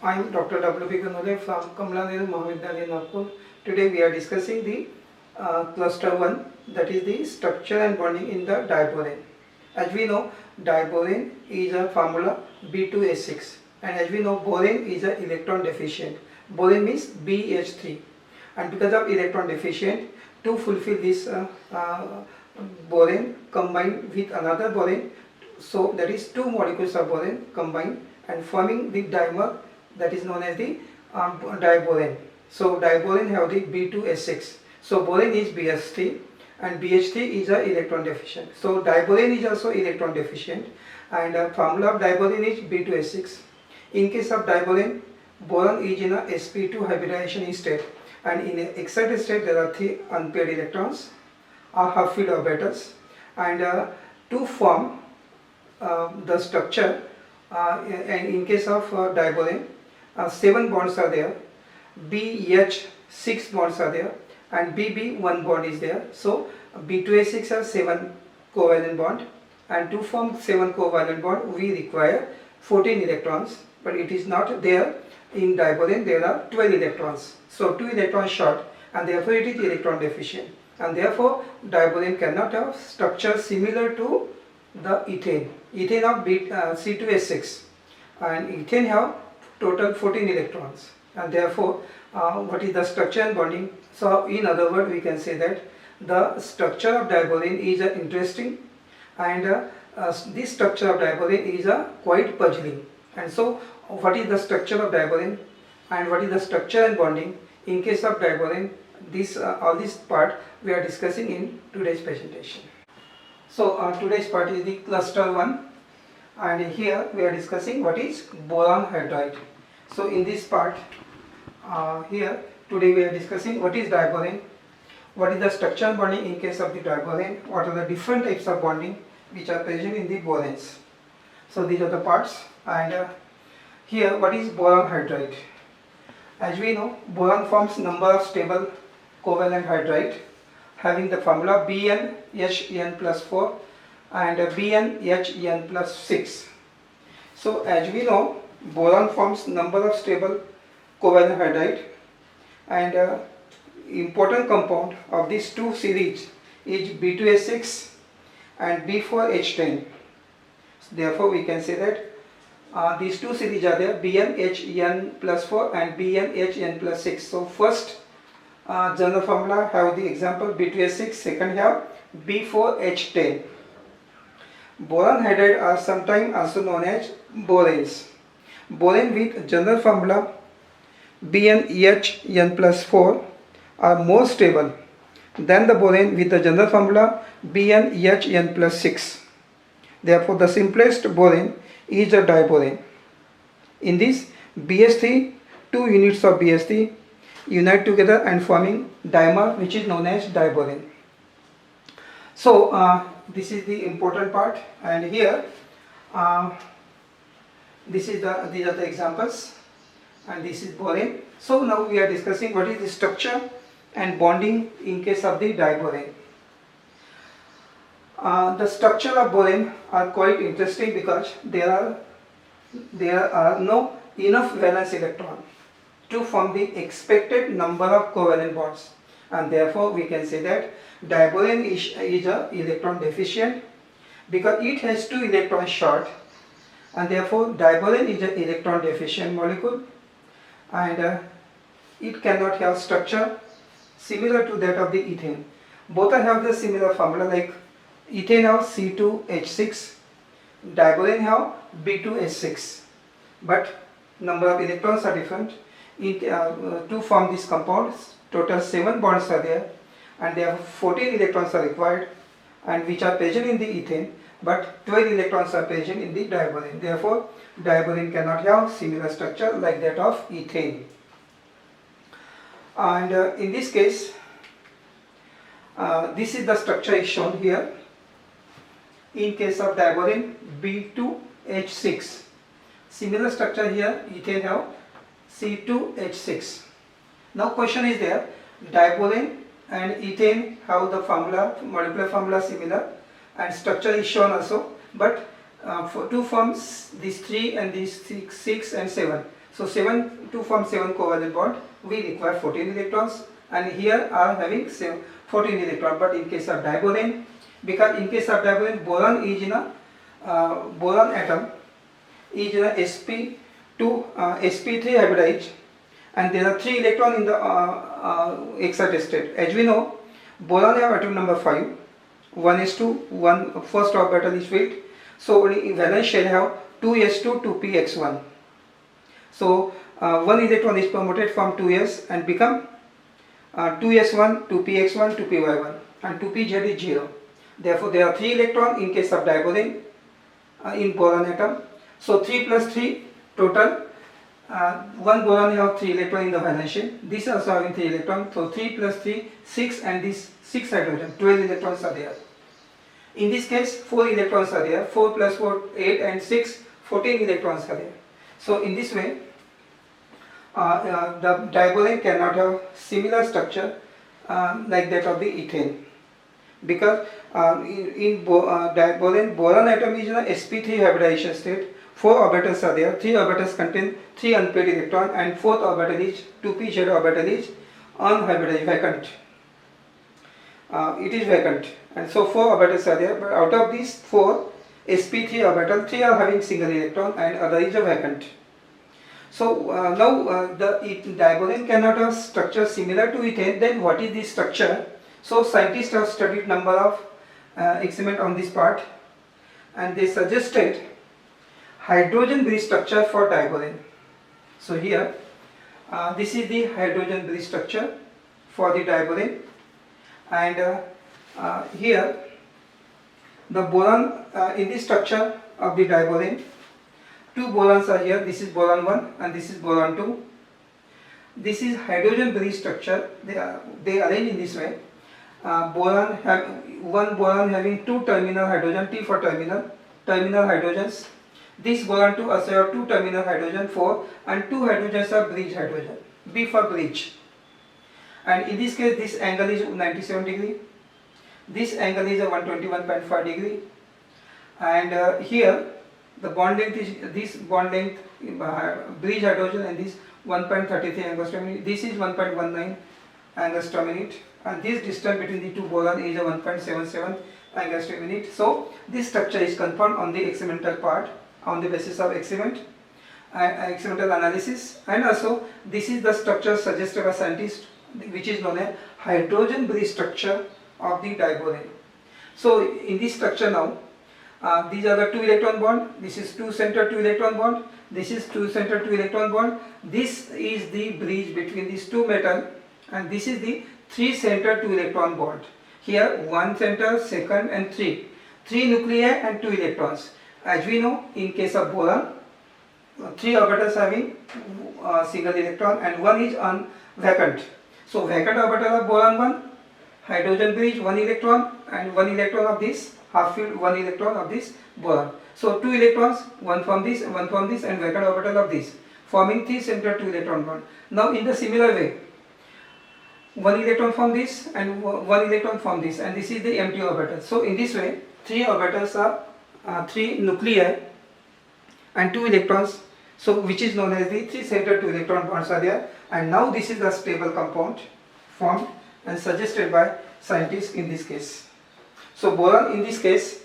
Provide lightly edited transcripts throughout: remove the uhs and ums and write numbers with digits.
I am Dr. W.P. Ganole from Kamala Nehru Mahavidyalaya, Nagpur. Today we are discussing the cluster 1, that is the structure and bonding in the diborane. As we know, diborane is a formula B2H6, and as we know, borane is an electron deficient. Borane means BH3, and because of electron deficient, to fulfill this borane combined with another borane, so that is two molecules of borane combined and forming the dimer, that is known as the diborane. So diborane have the B2H6. So borane is BH3 and BH3 is a electron deficient. So diborane is also electron deficient, and formula of diborane is B2H6. In case of diborane, boron is in a sp2 hybridization state, and in an excited state there are 3 unpaired electrons or half field orbitals, and to form the structure, and in case of diborane, 7 bonds are there, BH 6 bonds are there, and BB 1 bond is there. So B2H6 has 7 covalent bond, and to form 7 covalent bond we require 14 electrons, but it is not there in diborane. There are 12 electrons, so 2 electrons short, and therefore it is electron deficient, and therefore diborane cannot have structure similar to the ethane. Ethane of C2H6, and ethane have total 14 electrons, and therefore what is the structure and bonding? So in other words, we can say that the structure of diborane is interesting, and this structure of diborane is quite puzzling. And so what is the structure of diborane and what is the structure and bonding in case of diborane? This all this part we are discussing in today's presentation. So today's part is the cluster 1, and here we are discussing what is boron hydride. So in this part, here today we are discussing what is diborane, what is the structure and bonding in case of the diborane, what are the different types of bonding which are present in the boranes. So these are the parts, and here what is boron hydride? As we know, boron forms number of stable covalent hydride having the formula BnHn plus 4 and BnHn plus 6. So as we know, boron forms number of stable covalent hydride, and important compound of these two series is B2H6 and B4H10. Therefore we can say that these two series are there, BnHn plus 4 and BnHn plus 6. So first general formula have the example B2H6, second have B4H10. Boron hydride are sometimes also known as boranes. Borane with general formula BnHn plus 4 are more stable than the borane with the general formula BnHn plus 6. Therefore the simplest borane is a diborane. In this BH3, 2 units of BH3 unite together and forming dimer, which is known as diborane. So this is the important part, and here these are the examples, and this is borane. So now we are discussing what is the structure and bonding in case of the diborane. The structure of borane are quite interesting because there are no enough valence electron to form the expected number of covalent bonds, and therefore we can say that diborane is a electron deficient because it has 2 electrons short, and therefore diborane is an electron deficient molecule, and it cannot have structure similar to that of the ethane. Both have the similar formula, like ethane have C2H6, diborane have B2H6, but number of electrons are different. To form this compound, total 7 bonds are there, and there are 14 electrons are required, and which are present in the ethane, but 12 electrons are present in the diborane. Therefore diborane cannot have similar structure like that of ethane. And in this case, this is the structure is shown here. In case of diborane, B2H6, similar structure here, ethane have C2H6. Now question is there, diborane and ethane have the formula, molecular formula similar, and structure is shown also, but to form these 3 and these 6 and 7. So 7 to form 7 covalent bond we require 14 electrons, and here are having 14 electrons. But in case of diboron, because in case of diboron, boron is in a boron atom is in a sp3 hybridized, and there are 3 electrons in the excited state. As we know, boron have atom number 5, 1s2, one first orbital is filled. So only valence shell have 2s2, 2px1. So one electron is promoted from 2s and become 2s1, 2px1, 2py1, and 2pz is 0. Therefore there are 3 electrons in case of diboron in boron atom. So 3 plus 3 total. One boron have 3 electrons in the valence shell. This also having 3 electrons. So 3 plus 3, 6, and this 6 hydrogen, 12 electrons are there. In this case 4 electrons are there. 4 plus 4, 8, and 6, 14 electrons are there. So in this way the diboron cannot have similar structure like that of the ethane, because in boron atom is in a sp3 hybridization state. 4 orbitals are there. 3 orbitals contain 3 unpaired electrons, and 4th orbital is 2pz orbital is unhybridized, vacant. It is vacant, and so 4 orbitals are there. But out of these 4 sp3 orbital, 3 are having single electron and other is a vacant. So now the diboron cannot have structure similar to ethane. Then what is this structure? So scientists have studied number of experiments on this part, and they suggested hydrogen bridge structure for diboron. So here this is the hydrogen bridge structure for the diboron, and here the boron in the structure of the diboron, 2 borons are here. This is boron 1 and this is boron 2. This is hydrogen bridge structure. They arrange in this way. Boron have 1 boron having 2 terminal hydrogen, T for terminal hydrogens. This boron 2 also have 2 terminal hydrogen, 4, and 2 hydrogens are bridge hydrogen, B for bridge. And in this case this angle is 97 degree. This angle is a 121.5 degree, and here the bond length is this bond length bridge hydrogen, and this 1.33 angstrom per minute. This is 1.19 angstrom per minute, and this distance between the 2 boron is a 1.77 angstrom per minute. So this structure is confirmed on the experimental part, on the basis of experimental analysis, and also this is the structure suggested by scientists, which is known as hydrogen bridge structure of the diboron. So in this structure now, these are the 2 electron bond. This is 2 center 2 electron bond. This is 2 center 2 electron bond. This is the bridge between these 2 metal, and this is the 3 center 2 electron bond. Here 1 center, second, and 3 nuclei and 2 electrons. As we know, in case of boron, 3 orbitals having single electron and 1 is vacant. So vacant orbital of boron 1, hydrogen bridge 1 electron, and 1 electron of this half filled, 1 electron of this boron. So 2 electrons, 1 from this, 1 from this, and vacant orbital of this, forming 3 center 2 electron bond. Now in the similar way, 1 electron from this and 1 electron from this, and this is the empty orbital. So in this way 3 orbitals are 3 nuclei and 2 electrons, so which is known as the 3 center 2 electron bonds are there. And now this is the stable compound formed and suggested by scientists in this case. So boron, in this case,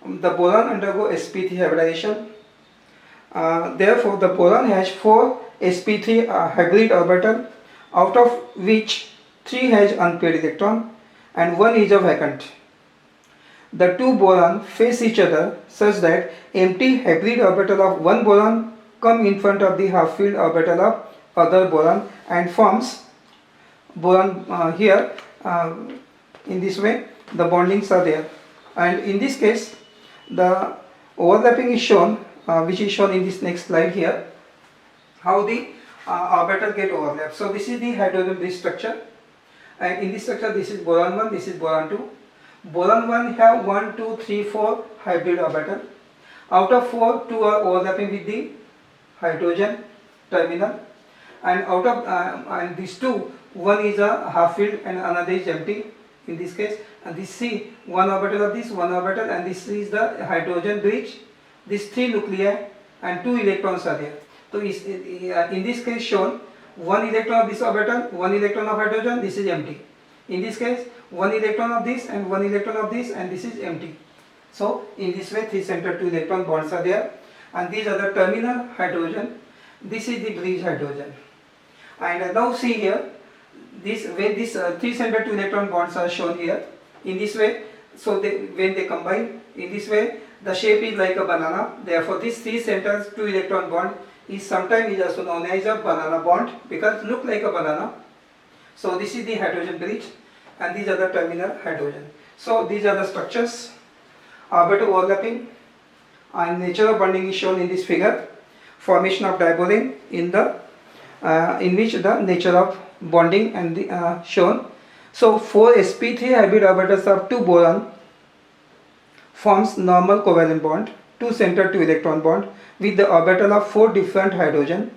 the boron undergo sp3 hybridization. Therefore the boron has 4 sp3 hybrid orbital, out of which 3 has unpaired electron and 1 is a vacant. The 2 boron face each other such that empty hybrid orbital of 1 boron come in front of the half filled orbital of other boron and forms boron here. In this way the bondings are there, and in this case the overlapping is shown, which is shown in this next slide here, how the orbital get overlapped. So this is the hydrogen bridge structure, and in this structure this is boron 1, this is boron 2. Boron 1 have 1, 2, 3, 4 hybrid orbital. Out of 4, 2 are overlapping with the hydrogen terminal, and out of and these 2, 1 is a half filled and another is empty in this case, and this C, 1 orbital of this, 1 orbital, and this is the hydrogen bridge. These 3 nuclei and 2 electrons are there. So in this case shown, one electron of this orbital, one electron of hydrogen, this is empty. In this case, one electron of this and one electron of this, and this is empty. So in this way, 3 center 2 electron bonds are there, and these are the terminal hydrogen. This is the bridge hydrogen. And now see here, this when these 3 center 2 electron bonds are shown here in this way. So when they combine in this way, the shape is like a banana. Therefore, this 3 centers 2 electron bond is sometimes also known as a banana bond, because look like a banana. So this is the hydrogen bridge, and these are the terminal hydrogen. So these are the structures. Orbital overlapping and nature of bonding is shown in this figure. Formation of diborane in which the nature of bonding and shown. So 4 sp3 hybrid orbitals of 2 boron forms normal covalent bond, 2 center 2 electron bond with the orbital of 4 different hydrogen.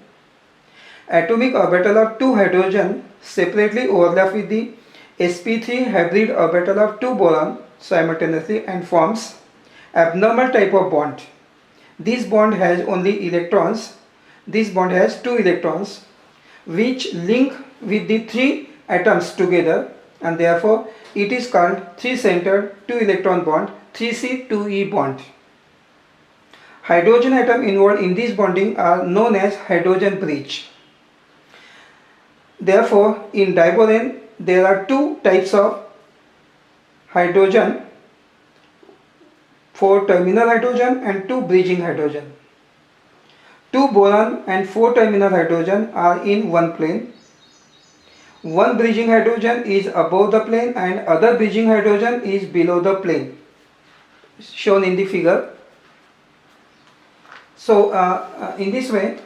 Atomic orbital of 2 hydrogen separately overlap with the sp3 hybrid orbital of 2 boron simultaneously and forms abnormal type of bond. This bond has only electrons. This bond has 2 electrons which link with the 3 atoms together, and therefore it is called 3-centered 2 electron bond, 3C2E bond. Hydrogen atom involved in this bonding are known as hydrogen bridge. Therefore, in diborane there are 2 types of hydrogen, 4 terminal hydrogen and 2 bridging hydrogen. 2 boron and 4 terminal hydrogen are in one plane. One bridging hydrogen is above the plane and other bridging hydrogen is below the plane, shown in the figure. So in this way,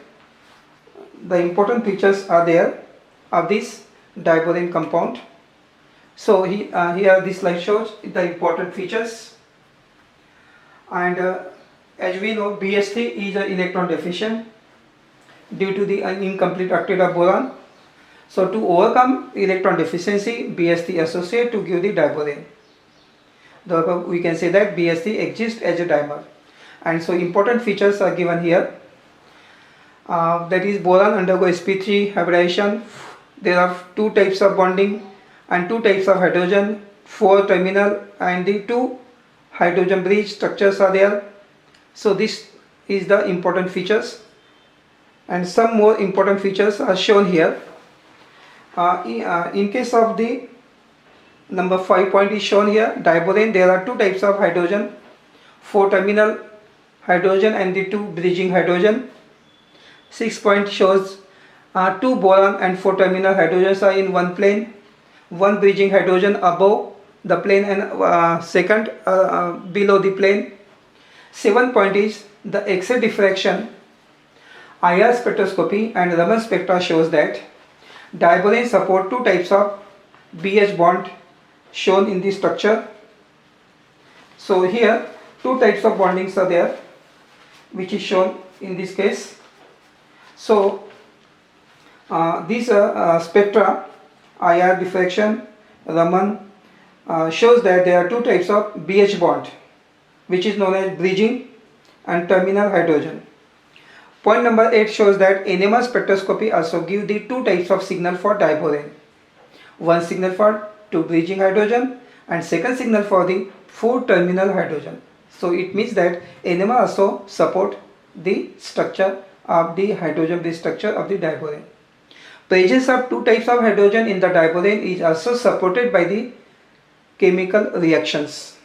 the important features are there of this diborane compound. So here this slide shows the important features. And as we know, BS3 is an electron deficient due to the incomplete octet of boron. So to overcome electron deficiency, BS3 associate to give the diborane. Therefore, we can say that BS3 exists as a dimer. And so important features are given here. That is, boron undergo sp3 hybridization. There are 2 types of bonding and 2 types of hydrogen, 4 terminal and the 2 hydrogen bridge structures are there. So this is the important features, and some more important features are shown here. In case of the number 5 point is shown here, diborane, there are 2 types of hydrogen, 4 terminal hydrogen and the 2 bridging hydrogen. 6 point shows 2 boron and 4 terminal hydrogens are in one plane, 1 bridging hydrogen above the plane and second below the plane. 7 point is the X-ray diffraction, IR spectroscopy and Raman spectra shows that diborane support 2 types of BH bond shown in the structure. So here 2 types of bondings are there, which is shown in this case. So these spectra, IR diffraction, Raman shows that there are 2 types of BH bond, which is known as bridging and terminal hydrogen. Point number 8 shows that NMR spectroscopy also give the 2 types of signal for diborane. One signal for 2 bridging hydrogen and second signal for the 4 terminal hydrogen. So it means that NMR also support the structure of the hydrogen bridge structure of the diborane. Presence of 2 types of hydrogen in the diborane is also supported by the chemical reactions.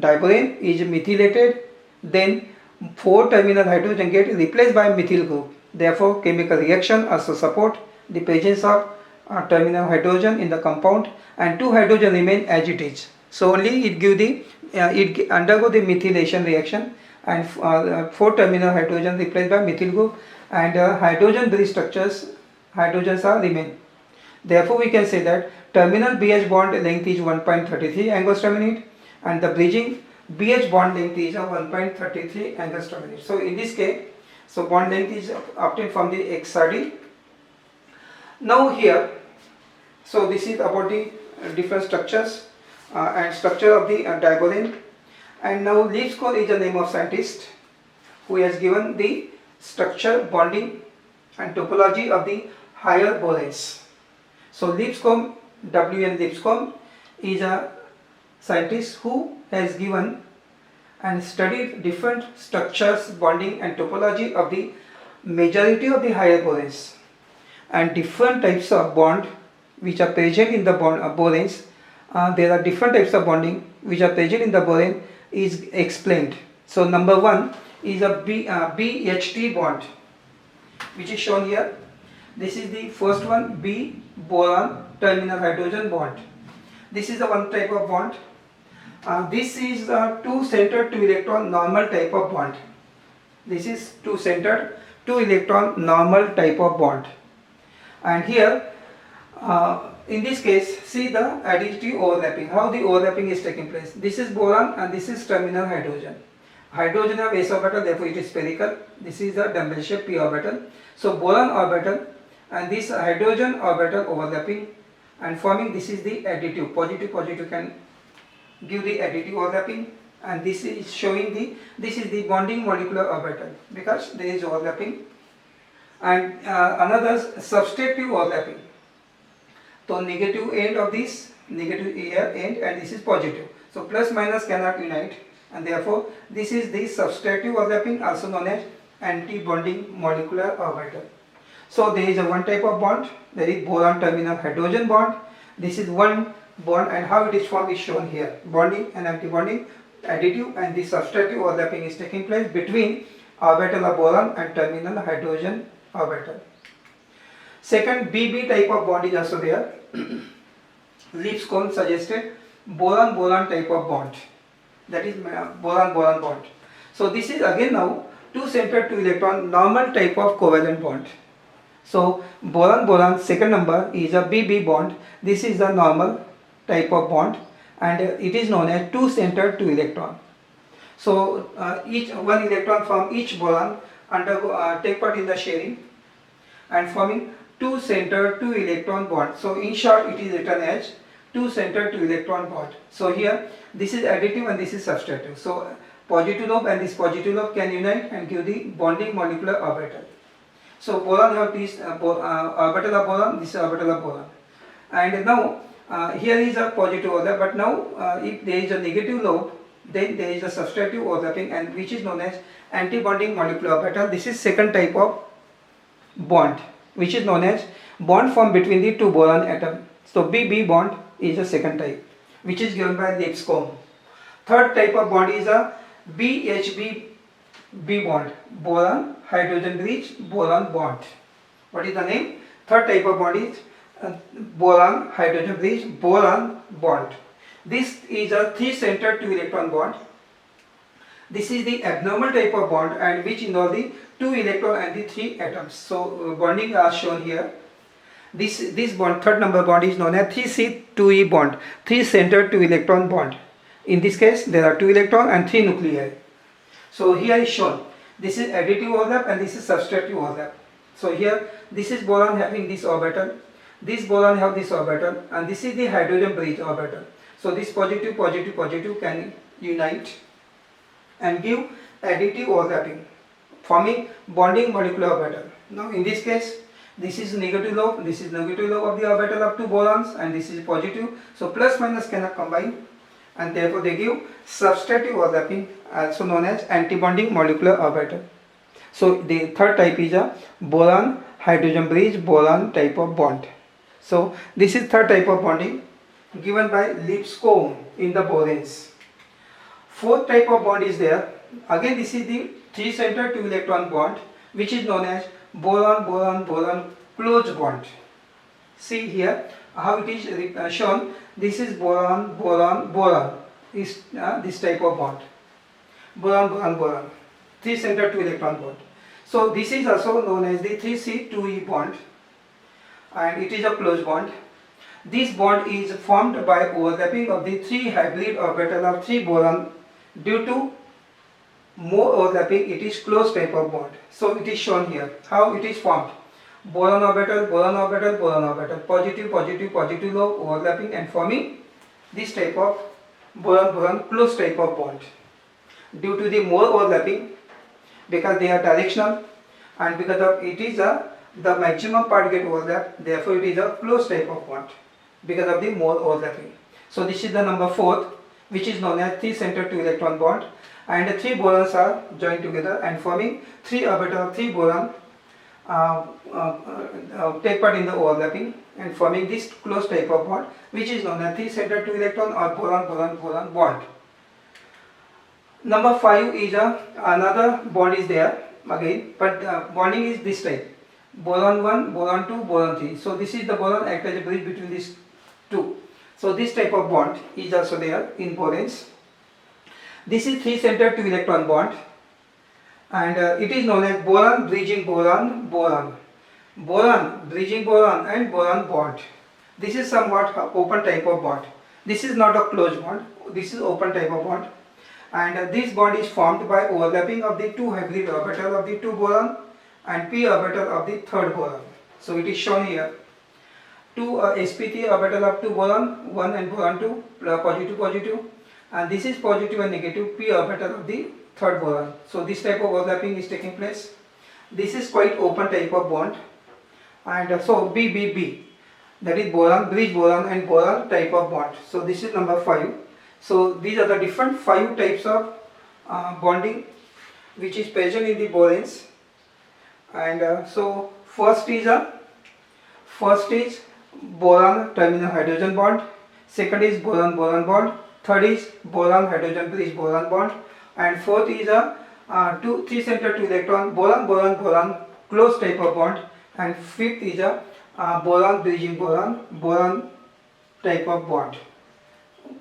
Diborane is methylated, then 4 terminal hydrogen get replaced by methyl group. Therefore, chemical reaction also support the presence of terminal hydrogen in the compound, and 2 hydrogen remain as it is. So only it give the it undergo the methylation reaction, and 4 terminal hydrogen replaced by methyl group, and hydrogen bridge structures hydrogens are remain. Therefore, we can say that terminal BH bond length is 1.33 angstrom per minute, and the bridging BH bond length is 1.33 angstrom per minute. So in this case, so bond length is obtained from the XRD. Now here, so this is about the different structures and structure of the diborane. And now Lipscomb is the name of scientist who has given the structure, bonding and topology of the higher boranes. So Lipscomb, W.N. Lipscomb is a scientist who has given and studied different structures, bonding and topology of the majority of the higher boranes, and different types of bond which are present in the boranes. There are different types of bonding which are present in the borane is explained. So number one is a BHT bond, which is shown here. This is the first one, B boron terminal hydrogen bond. This is the one type of bond. This is a two-centered two-electron normal type of bond. This is two-centered two-electron normal type of bond. And here, in this case, see the additive overlapping, how the overlapping is taking place. This is boron and this is terminal hydrogen. Hydrogen have s orbital, therefore it is spherical. This is a dumbbell shaped p orbital. So boron orbital and this hydrogen orbital overlapping and forming, this is the additive. Positive can give the additive overlapping, and this is showing this is the bonding molecular orbital because there is overlapping, and another subtractive overlapping. So negative end of this, negative end, and this is positive. So plus minus cannot unite, and therefore this is the subtractive overlapping, also known as anti-bonding molecular orbital. So there is a one type of bond, that is boron terminal hydrogen bond. This is one bond, and how it is formed is shown here. Bonding and anti-bonding, additive, and the subtractive overlapping is taking place between orbital of boron and terminal hydrogen orbital. Second, BB type of bond is also there. Lipscomb suggested boron-boron type of bond, that is boron-boron bond. So this is again now two-centered two-electron normal type of covalent bond. So boron-boron second number is a BB bond. This is the normal type of bond, and it is known as two-centered two-electron. So each one electron from each boron take part in the sharing and forming two-centered two-electron bond. So in short, it is written as two-centered two-electron bond. So here this is additive and this is subtractive. So positive lobe and this positive lobe can unite and give the bonding molecular orbital. So boron have this orbital of boron, this is orbital of boron, and now here is a positive overlap, but now if there is a negative lobe, then there is a subtractive overlapping, and which is known as anti-bonding molecular orbital. This is second type of bond, which is known as bond formed between the two boron atom. So BB bond is the second type, which is given by Lipscomb. Third type of bond is a BHB bond, boron hydrogen bridge boron bond. What is the name? Third type of bond is boron hydrogen bridge boron bond. This is a three-centered two-electron bond. This is the abnormal type of bond, and which involve the two electron and the three atoms. So bonding are shown here. This bond, third number bond, is known as 3C2E bond, three-centered two-electron bond. In this case, there are two electron and three nuclei. So here is shown. This is additive overlap and this is subtractive overlap. So here, this is boron having this orbital. This boron have this orbital, and this is the hydrogen bridge orbital. So this positive can unite and give additive overlapping, forming bonding molecular orbital. Now in this case, this is negative lobe, this is negative lobe of the orbital of two borons, and this is positive. So plus minus cannot combine, and therefore they give subtractive overlapping, also known as antibonding molecular orbital. So the third type is a boron hydrogen bridge boron type of bond. So this is third type of bonding given by Lipscomb in the boranes. Fourth type of bond is there. Again, this is the three-centered two-electron bond, which is known as boron-boron-boron closed bond. See here how it is shown. This is boron-boron-boron is this type of bond. Boron-boron-boron, three-centered two-electron bond. So this is also known as the 3C2E bond, and it is a closed bond. This bond is formed by overlapping of the three hybrid orbital of three boron. Due to more overlapping, it is closed type of bond. So it is shown here how it is formed. Boron orbital, boron orbital, boron orbital, positive lobe overlapping and forming this type of boron-boron closed type of bond. Due to the more overlapping, because they are directional, and because of it is a the maximum part get overlapped, therefore it is a close type of bond because of the more overlapping. So this is the number 4th, which is known as 3-center 2-electron bond, and 3 borons are joined together and forming 3 orbital of 3 boron take part in the overlapping and forming this close type of bond, which is known as 3-center 2-electron or boron-boron-boron bond. Number 5 is another bond is there again, but bonding is this type: boron 1, boron 2, boron 3. So this is the boron act as a bridge between these two. So this type of bond is also there in borans. This is 3-center 2-electron bond, and it is known as boron bridging boron boron, boron bridging boron and boron bond. This is somewhat open type of bond. This is not a closed bond. This is open type of bond, and this bond is formed by overlapping of the 2 hybrid orbital of the 2 boron and p orbital of the 3rd boron. So it is shown here. 2 sp3 orbital of 2 boron 1 and boron 2 positive, and this is positive and negative p orbital of the 3rd boron. So this type of overlapping is taking place. This is quite open type of bond, and so BBB, that is boron bridge boron and boron type of bond. So this is number 5. So these are the different 5 types of bonding which is present in the borans. And so first is boron terminal hydrogen bond, second is boron boron bond, third is boron hydrogen bridge boron bond, and fourth is a 3-center 2-electron boron boron boron close type of bond, and fifth is a boron bridging boron boron type of bond,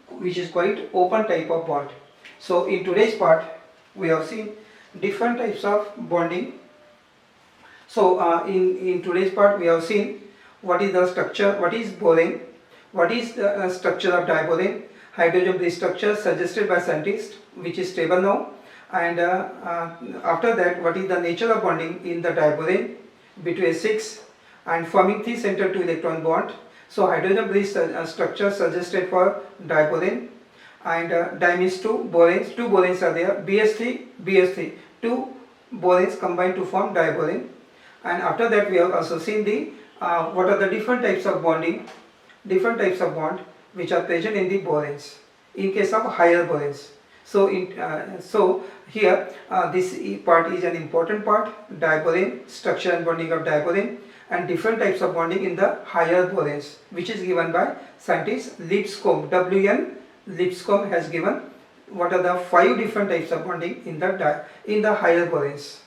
which is quite open type of bond. So in today's part we have seen different types of bonding. So in today's part we have seen what is the structure, what is boron, what is the structure of diboron, hydrogen bridge structure suggested by scientists, which is stable now, and after that what is the nature of bonding in the diboron between 6 and forming 3-center 2-electron bond. So hydrogen bridge structure suggested for diboron, and dimenes 2 borans, 2 borans are there, BS3, 2 borans combined to form diboron. And after that we have also seen the what are the different types of bonding, different types of bond which are present in the borans in case of higher borans. So here this part is an important part: diboron, structure and bonding of diboron, and different types of bonding in the higher borans, which is given by scientist Lipscomb. W.N. Lipscomb has given what are the 5 different types of bonding in the higher borans.